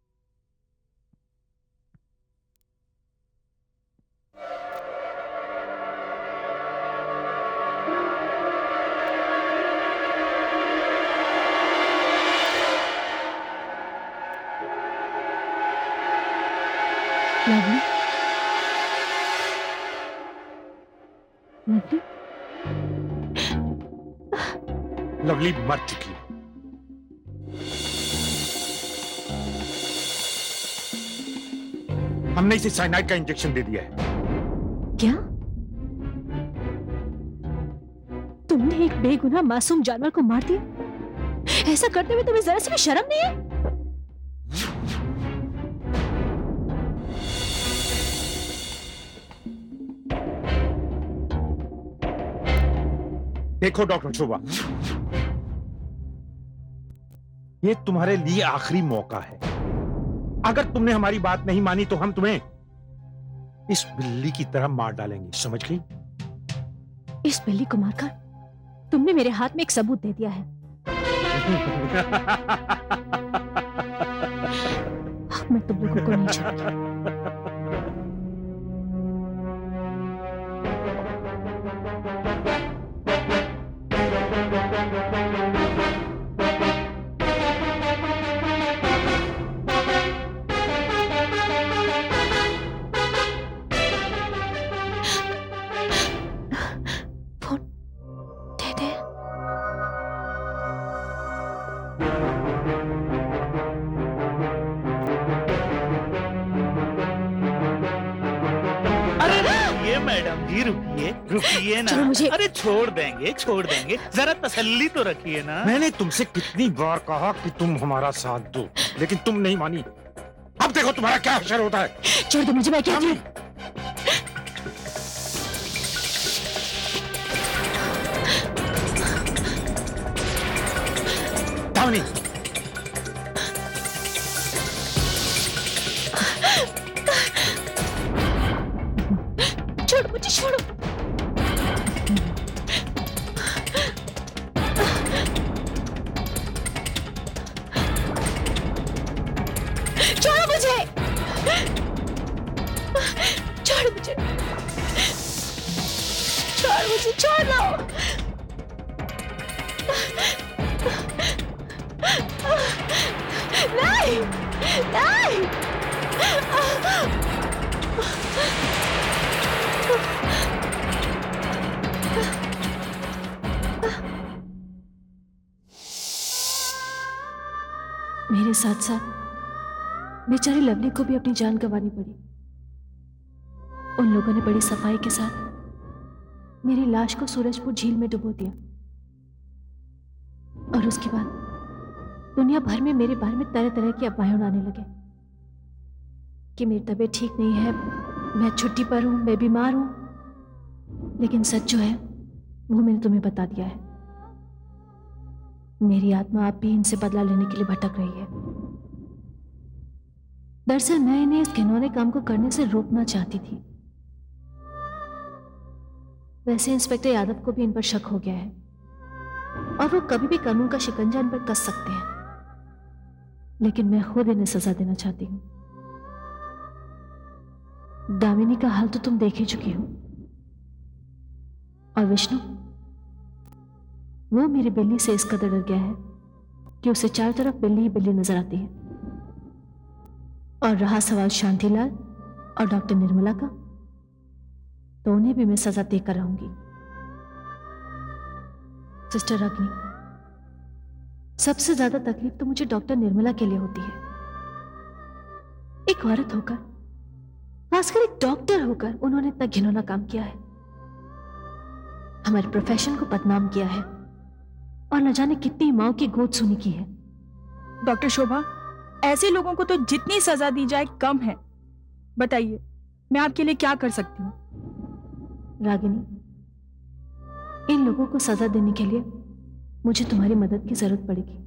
लवली, लवली, लवली मर चुकी है। हमने इसे साइनाइड का इंजेक्शन दे दिया है। क्या तुमने एक बेगुनाह मासूम जानवर को मार दिया? ऐसा करते हुए तुम्हें जरा सी भी शर्म नहीं है? देखो डॉक्टर शोभा, ये तुम्हारे लिए आखिरी मौका है। अगर तुमने हमारी बात नहीं मानी तो हम तुम्हें इस बिल्ली की तरह मार डालेंगे, समझ गई? इस बिल्ली को मारकर तुमने मेरे हाथ में एक सबूत दे दिया है। अब मैं तुम लोगों को नहीं छोड़ूंगी। मैडम जी रुकिए रुकिए ना। चलो मुझे- अरे छोड़ देंगे जरा तसल्ली तो रखिए ना। मैंने तुमसे कितनी बार कहा कि तुम हमारा साथ दो, लेकिन तुम नहीं मानी। अब देखो तुम्हारा क्या असर होता है। छोड़ दो मुझे, मैं क्या हूँ। दामिनी, छोड़ो मुझे, छोड़ो। छोड़ो मुझे, छोड़ो मुझे, छोड़ मुझे, छोड़ दो। नहीं, नहीं। मेरे साथ साथ बेचारी लवली को भी अपनी जान गंवानी पड़ी। उन लोगों ने बड़ी सफाई के साथ मेरी लाश को सूरजपुर झील में डुबो दिया और उसके बाद दुनिया भर में मेरे बारे में तरह तरह की अफवाहें उड़ाने लगे कि मेरी तबीयत ठीक नहीं है, मैं छुट्टी पर हूं, मैं बीमार हूं। लेकिन सच जो है वो मैंने तुम्हें बता दिया है। मेरी आत्मा आप भी इनसे बदला लेने के लिए भटक रही है। दरअसल मैं इन्हें इस घिनौने काम को करने से रोकना चाहती थी। वैसे इंस्पेक्टर यादव को भी इन पर शक हो गया है और वो कभी भी कानून का शिकंजा इन पर कस सकते हैं, लेकिन मैं खुद इन्हें सजा देना चाहती हूं। दामिनी का हाल तो तुम देख ही चुकी हो, और विष्णु वो मेरी बिल्ली से इस कदर डर गया है कि उसे चारों तरफ बिल्ली ही बिल्ली नजर आती है। और रहा सवाल शांतिलाल और डॉक्टर निर्मला का, तो उन्हें भी मैं सजा देकर रहूंगी। सिस्टर अग्नि, सबसे ज्यादा तकलीफ तो मुझे डॉक्टर निर्मला के लिए होती है। एक औरत होकर, खासकर एक डॉक्टर होकर, उन्होंने इतना घिनौना काम किया है, हमारे प्रोफेशन को बदनाम किया है और न जाने कितनी माओ की गोद सुनी की है। डॉक्टर शोभा, ऐसे लोगों को तो जितनी सजा दी जाए कम है। बताइए मैं आपके लिए क्या कर सकती हूँ? रागिनी, इन लोगों को सजा देने के लिए मुझे तुम्हारी मदद की जरूरत पड़ेगी।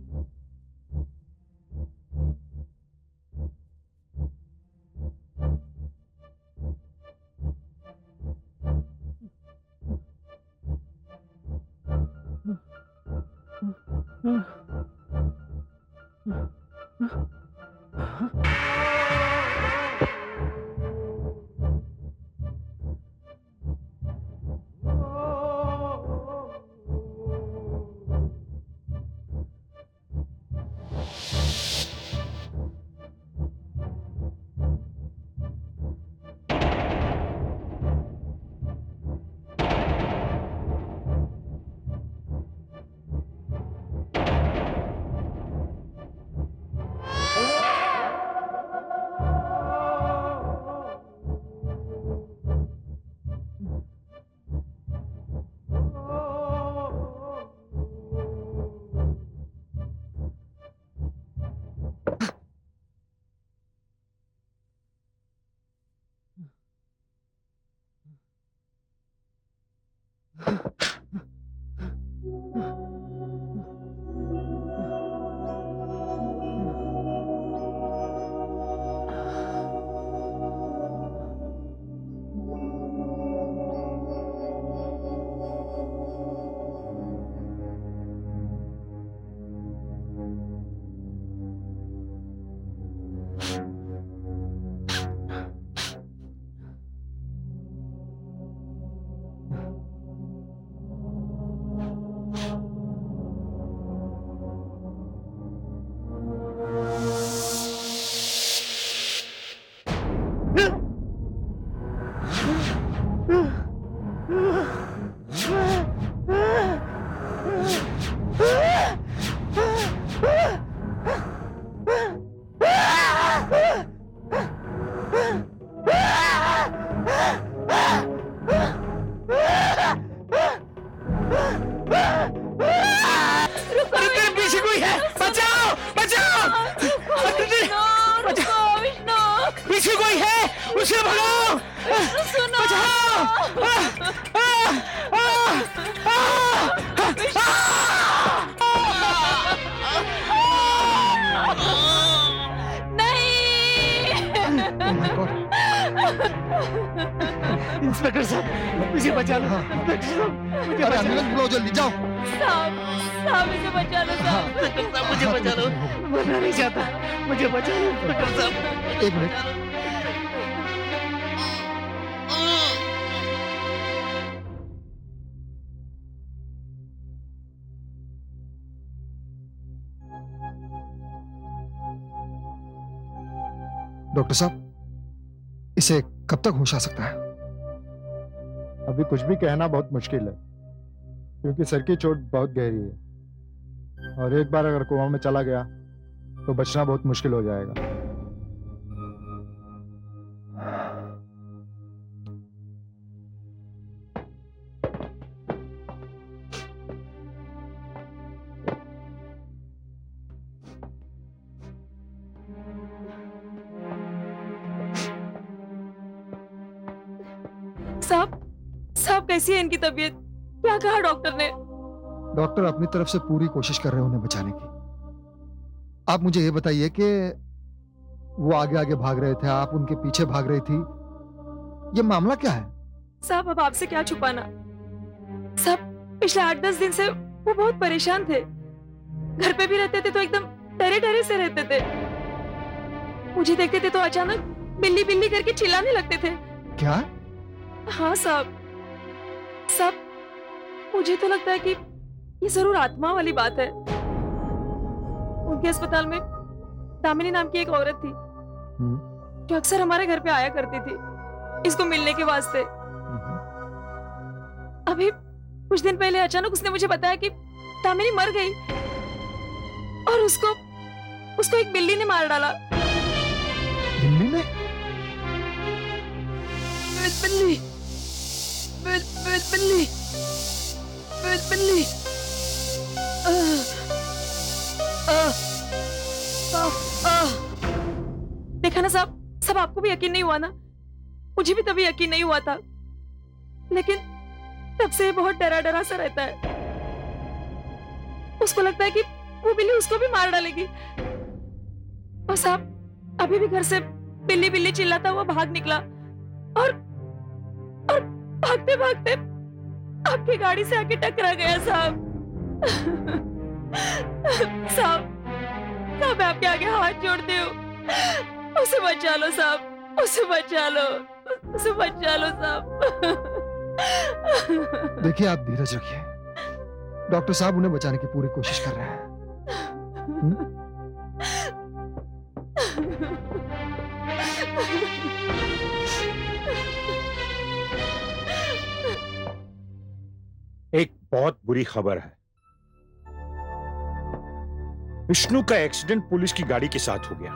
इंस्पेक्टर साहब मुझे बचा लो। इंस्पेक्टर साहब मुझे अरे बचा लो। एम्बुलेंस बुलाओ, जल्दी जाओ। साहब इसे बचा लो साहब। इंस्पेक्टर साहब मुझे बचा लो, मरना नहीं चाहता, मुझे बचा लो इंस्पेक्टर साहब। एक मिनट। डॉक्टर साहब, इसे कब तक होश आ सकता है? अभी कुछ भी कहना बहुत मुश्किल है, क्योंकि सर की चोट बहुत गहरी है और एक बार अगर कोमा में चला गया तो बचना बहुत मुश्किल हो जाएगा। साहब कैसी है इनकी तबीयत? क्या कहा डॉक्टर ने? डॉक्टर अपनी तरफ से पूरी कोशिश कर रहे हैं उन्हें बचाने की। आप मुझे ये बताइए कि वो आगे आगे भाग रहे थे, आप उनके पीछे भाग रही थी, ये मामला क्या है? साहब अब आपसे क्या छुपाना। साहब पिछले 8-10 दिन से वो बहुत परेशान थे। घर पे भी रहते थे तो एकदम डरे डरे से रहते थे। मुझे देखते थे तो अचानक बिल्ली बिल्ली करके चिल्लाने लगते थे। क्या? हाँ साहब मुझे तो लगता है कि ये जरूर आत्मा वाली बात है। उनके अस्पताल में दामिनी नाम की एक औरत थी जो अक्सर हमारे घर पे आया करती थी इसको मिलने के वास्ते। अभी कुछ दिन पहले अचानक उसने मुझे बताया कि दामिनी मर गई और उसको एक बिल्ली ने मार डाला। बिल्ली ने? बिल्ली देखा ना साहब आपको भी यकीन नहीं हुआ ना? मुझे भी तभी यकीन नहीं हुआ था, लेकिन तब से बहुत डरा डरा सा रहता है। उसको लगता है कि वो बिल्ली उसको भी मार डालेगी। और साहब अभी भी घर से बिल्ली बिल्ली चिल्लाता हुआ भाग निकला और भागते भागते आपकी गाड़ी से आके टकरा गया साहब। साहब मैं आपके आगे हाथ जोड़ती हूँ, उसे बचा लो साहब, उसे बचा लो, उसे बचा लो साहब। देखिए आप धीरज रखिए, डॉक्टर साहब उन्हें बचाने की पूरी कोशिश कर रहे हैं। एक बहुत बुरी खबर है। विष्णु का एक्सीडेंट पुलिस की गाड़ी के साथ हो गया।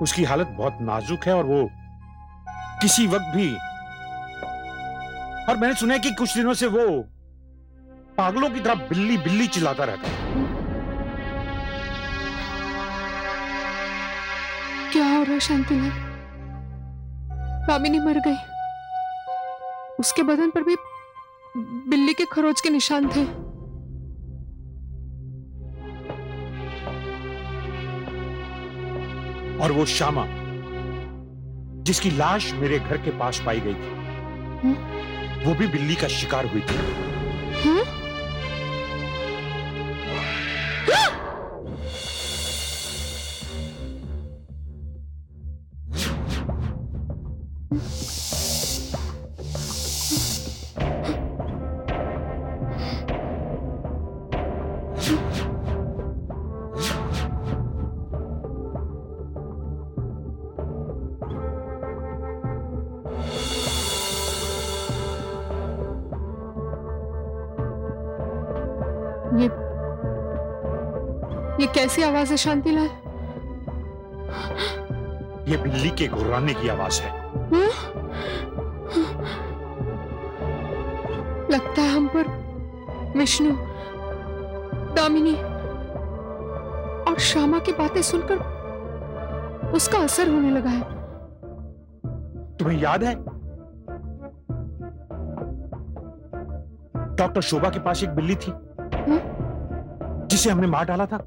उसकी हालत बहुत नाजुक है और वो किसी वक्त भी, और मैंने सुना है कि कुछ दिनों से वो पागलों की तरह बिल्ली बिल्ली चिल्लाता रहता है। क्या हो रहा है शांतिलाल? कामिनी मर गई, उसके बदन पर भी बिल्ली के खरोच के निशान थे। और वो श्यामा जिसकी लाश मेरे घर के पास पाई गई थी, वो भी बिल्ली का शिकार हुई थी। ये कैसी आवाज है शांतिलाल? ये बिल्ली के गुर्राने की आवाज है। लगता है हम पर विष्णु, दामिनी और श्यामा की बातें सुनकर उसका असर होने लगा है। तुम्हें याद है डॉक्टर शोभा के पास एक बिल्ली थी जिसे हमने मार डाला था?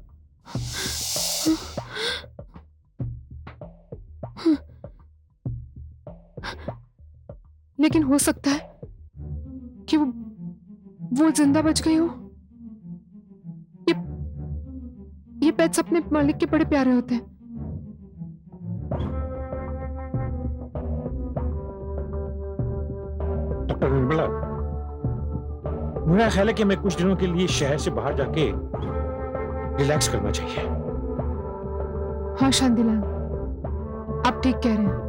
लेकिन हो सकता है कि वो जिंदा बच गई हो। ये पेट्स अपने मालिक के बड़े प्यारे होते हैं। डॉक्टर निर्मला, मेरा ख्याल है कि मैं कुछ दिनों के लिए शहर से बाहर जाके रिलैक्स करना चाहिए। हाँ शांतिलाल, आप ठीक कह रहे हैं।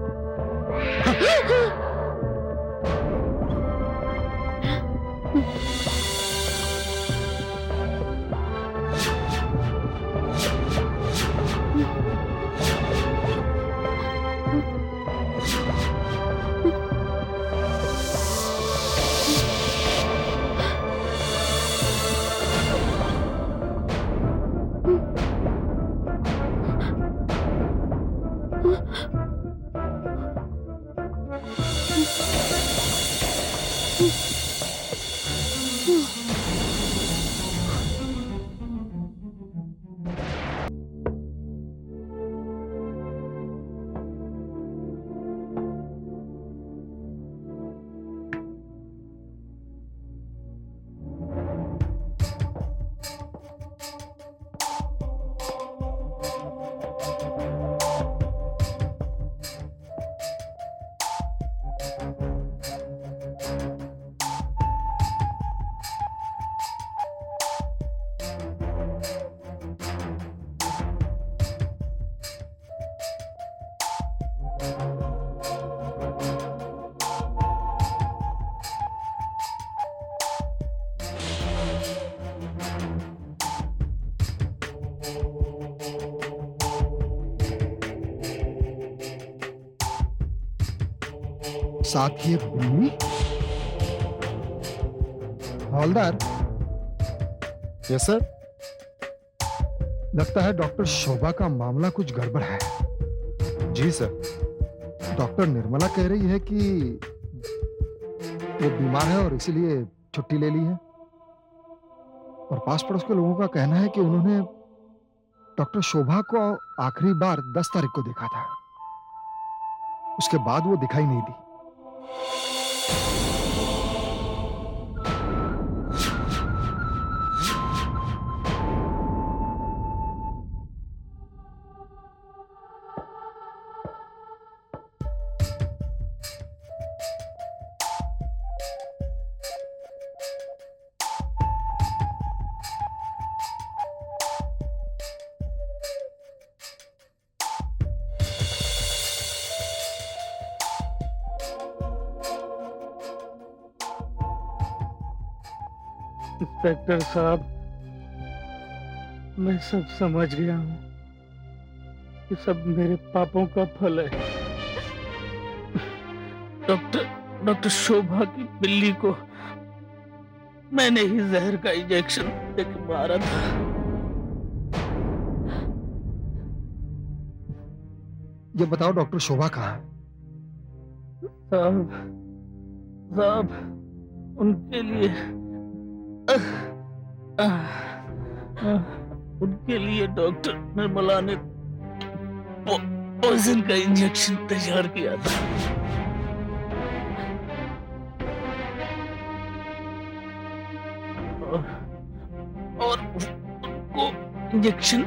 साथ ये बिल्ली? हवलदार, यस सर। लगता है डॉक्टर शोभा का मामला कुछ गड़बड़ है। जी सर। डॉक्टर निर्मला कह रही है कि वो बीमार है और इसीलिए छुट्टी ले ली है। और पास पड़ोस के लोगों का कहना है कि उन्होंने डॉक्टर शोभा को आखिरी बार 10 तारीख को देखा था। उसके बाद वो दिखाई नहीं दी। इंस्पेक्टर साहब, मैं सब समझ गया हूँ। ये सब मेरे पापों का फल है। डॉक्टर शोभा की बिल्ली को मैंने ही जहर का इंजेक्शन देकर मारा था। ये बताओ डॉक्टर शोभा कहाँ है? साहब, उनके लिए डॉक्टर निर्मला ने पॉइजन का इंजेक्शन तैयार किया था। और वो इंजेक्शन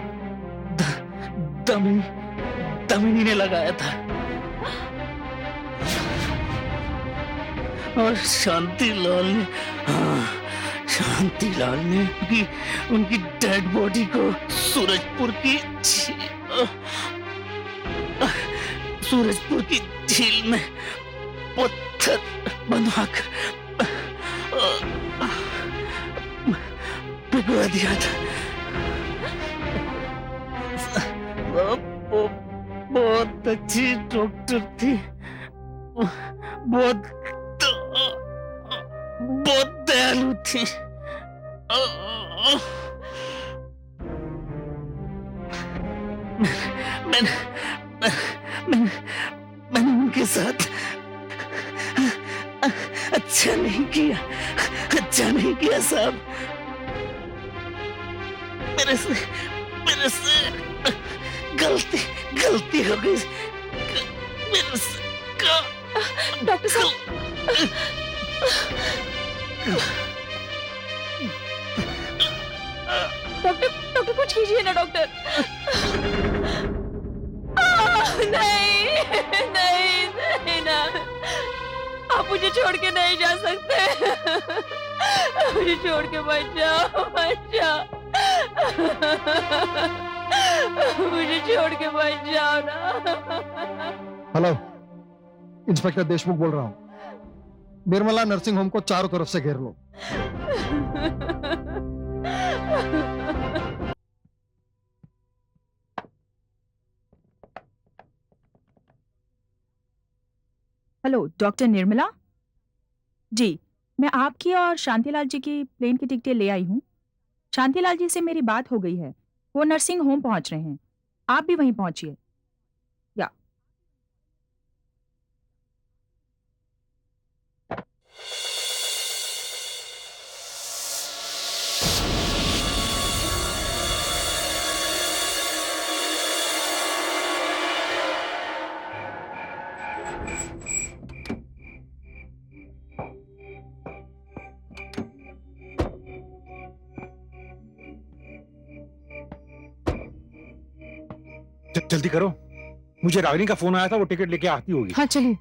दमिनी ने लगाया था। और शांतिलाल ने उनकी डेड बॉडी को सूरजपुर की झील में पत्थर बनवाकर भिगवा दिया था। वो बहुत अच्छी डॉक्टर थी, बहुत दयालु थी। मैंने उनके साथ अच्छा नहीं किया साहब। मेरे से गलती हो गई। मेरे से डॉक्टर साहब, डॉक्टर कुछ कीजिए ना डॉक्टर। नहीं ना, आप मुझे छोड़ के नहीं जा सकते। मुझे छोड़ के मत जाओ। मुझे छोड़ के मत जाओ ना। हेलो, इंस्पेक्टर देशमुख बोल रहा हूँ। निर्मला नर्सिंग होम को चारों तरफ से घेर लो। हेलो, डॉक्टर निर्मला जी, मैं आपकी और शांतिलाल जी की प्लेन की टिकटें ले आई हूँ। शांतिलाल जी से मेरी बात हो गई है, वो नर्सिंग होम पहुंच रहे हैं। आप भी वहीं पहुंचिए। या जल्दी करो, मुझे रागिनी का फोन आया था, वो टिकट लेके आती होगी। हाँ चलिए।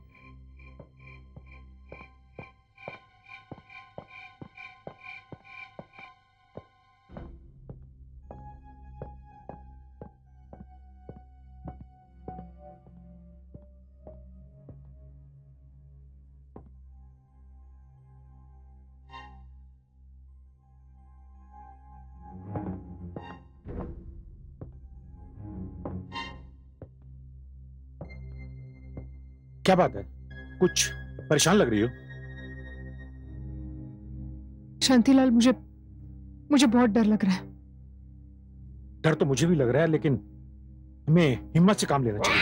क्या बात है, कुछ परेशान लग रही हो? शांतिलाल, मुझे बहुत डर लग रहा है। डर तो मुझे भी लग रहा है, लेकिन हमें हिम्मत से काम लेना चाहिए।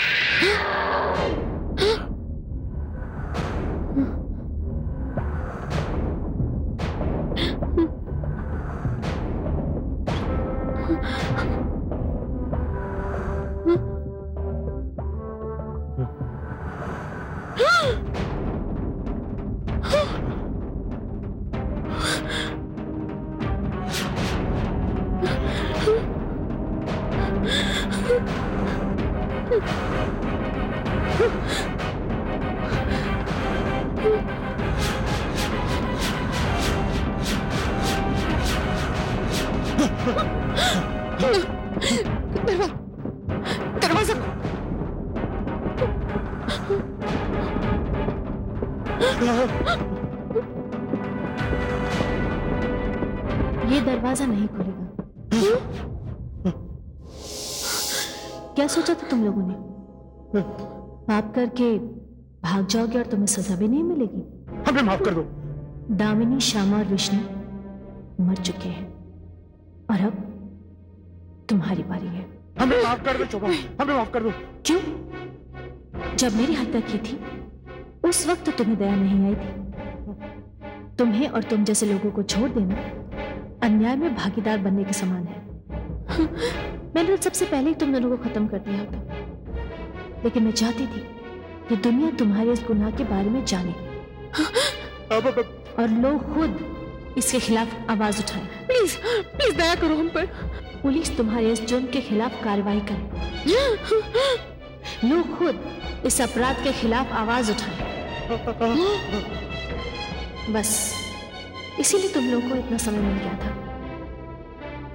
दरवाजा ये दरवाजा नहीं खुलेगा। क्या सोचा था तुम लोगों ने? पाप करके भाग जाओगे और तुम्हें सजा भी नहीं मिलेगी? हमें माफ कर दो। दामिनी, श्यामा और विष्णु मर चुके हैं और अब तुम्हारी बारी है। हमें माफ कर दो शोभा, हमें माफ कर दो। क्यों? जब मेरी हत्या की थी उस वक्त तो तुम्हें दया नहीं आई थी। तुम्हें और तुम जैसे लोगों को छोड़ देना अन्याय में भागीदार बनने के समान है। मैंने तो सबसे पहले ही तुम दोनों को खत्म कर दिया होता, लेकिन मैं चाहती थी कि दुनिया तुम्हारे इस गुनाह के बारे में जाने और लोग खुद इसके खिलाफ आवाज उठाएं। प्लीज प्लीज दया करो हम पर। पुलिस तुम्हारे इस जुर्म के खिलाफ कार्रवाई करे, लोग खुद इस अपराध के खिलाफ आवाज उठाएं। बस इसीलिए तुम लोगों को इतना समय मिल गया था,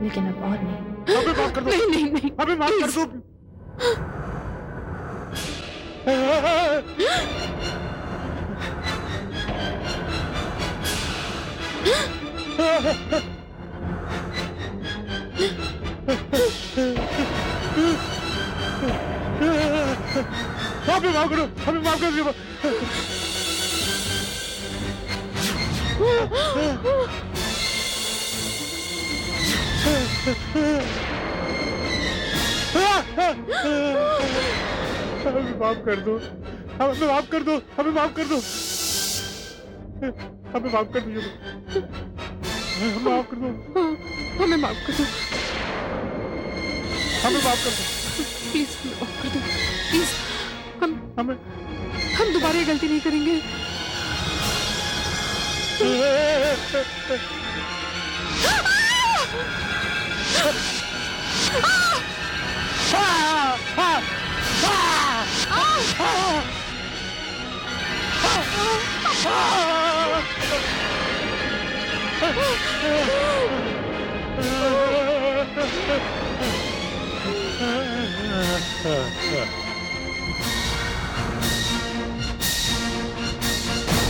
लेकिन अब और नहीं। हमें माफ कर दो। नहीं नहीं नहीं, हमें माफ कर दो। हमें माफ करो, हमें माफ कर दो। हमें माफ कर दो, हमें माफ कर दो, हमें माफ कर दो, हमें माफ कर दो, हमें माफ कर दो, हमें माफ कर दो, हमें माफ कर दो, प्लीज हमें माफ कर दो, प्लीज। हमें हम दोबारा ये गलती नहीं करेंगे। Ah!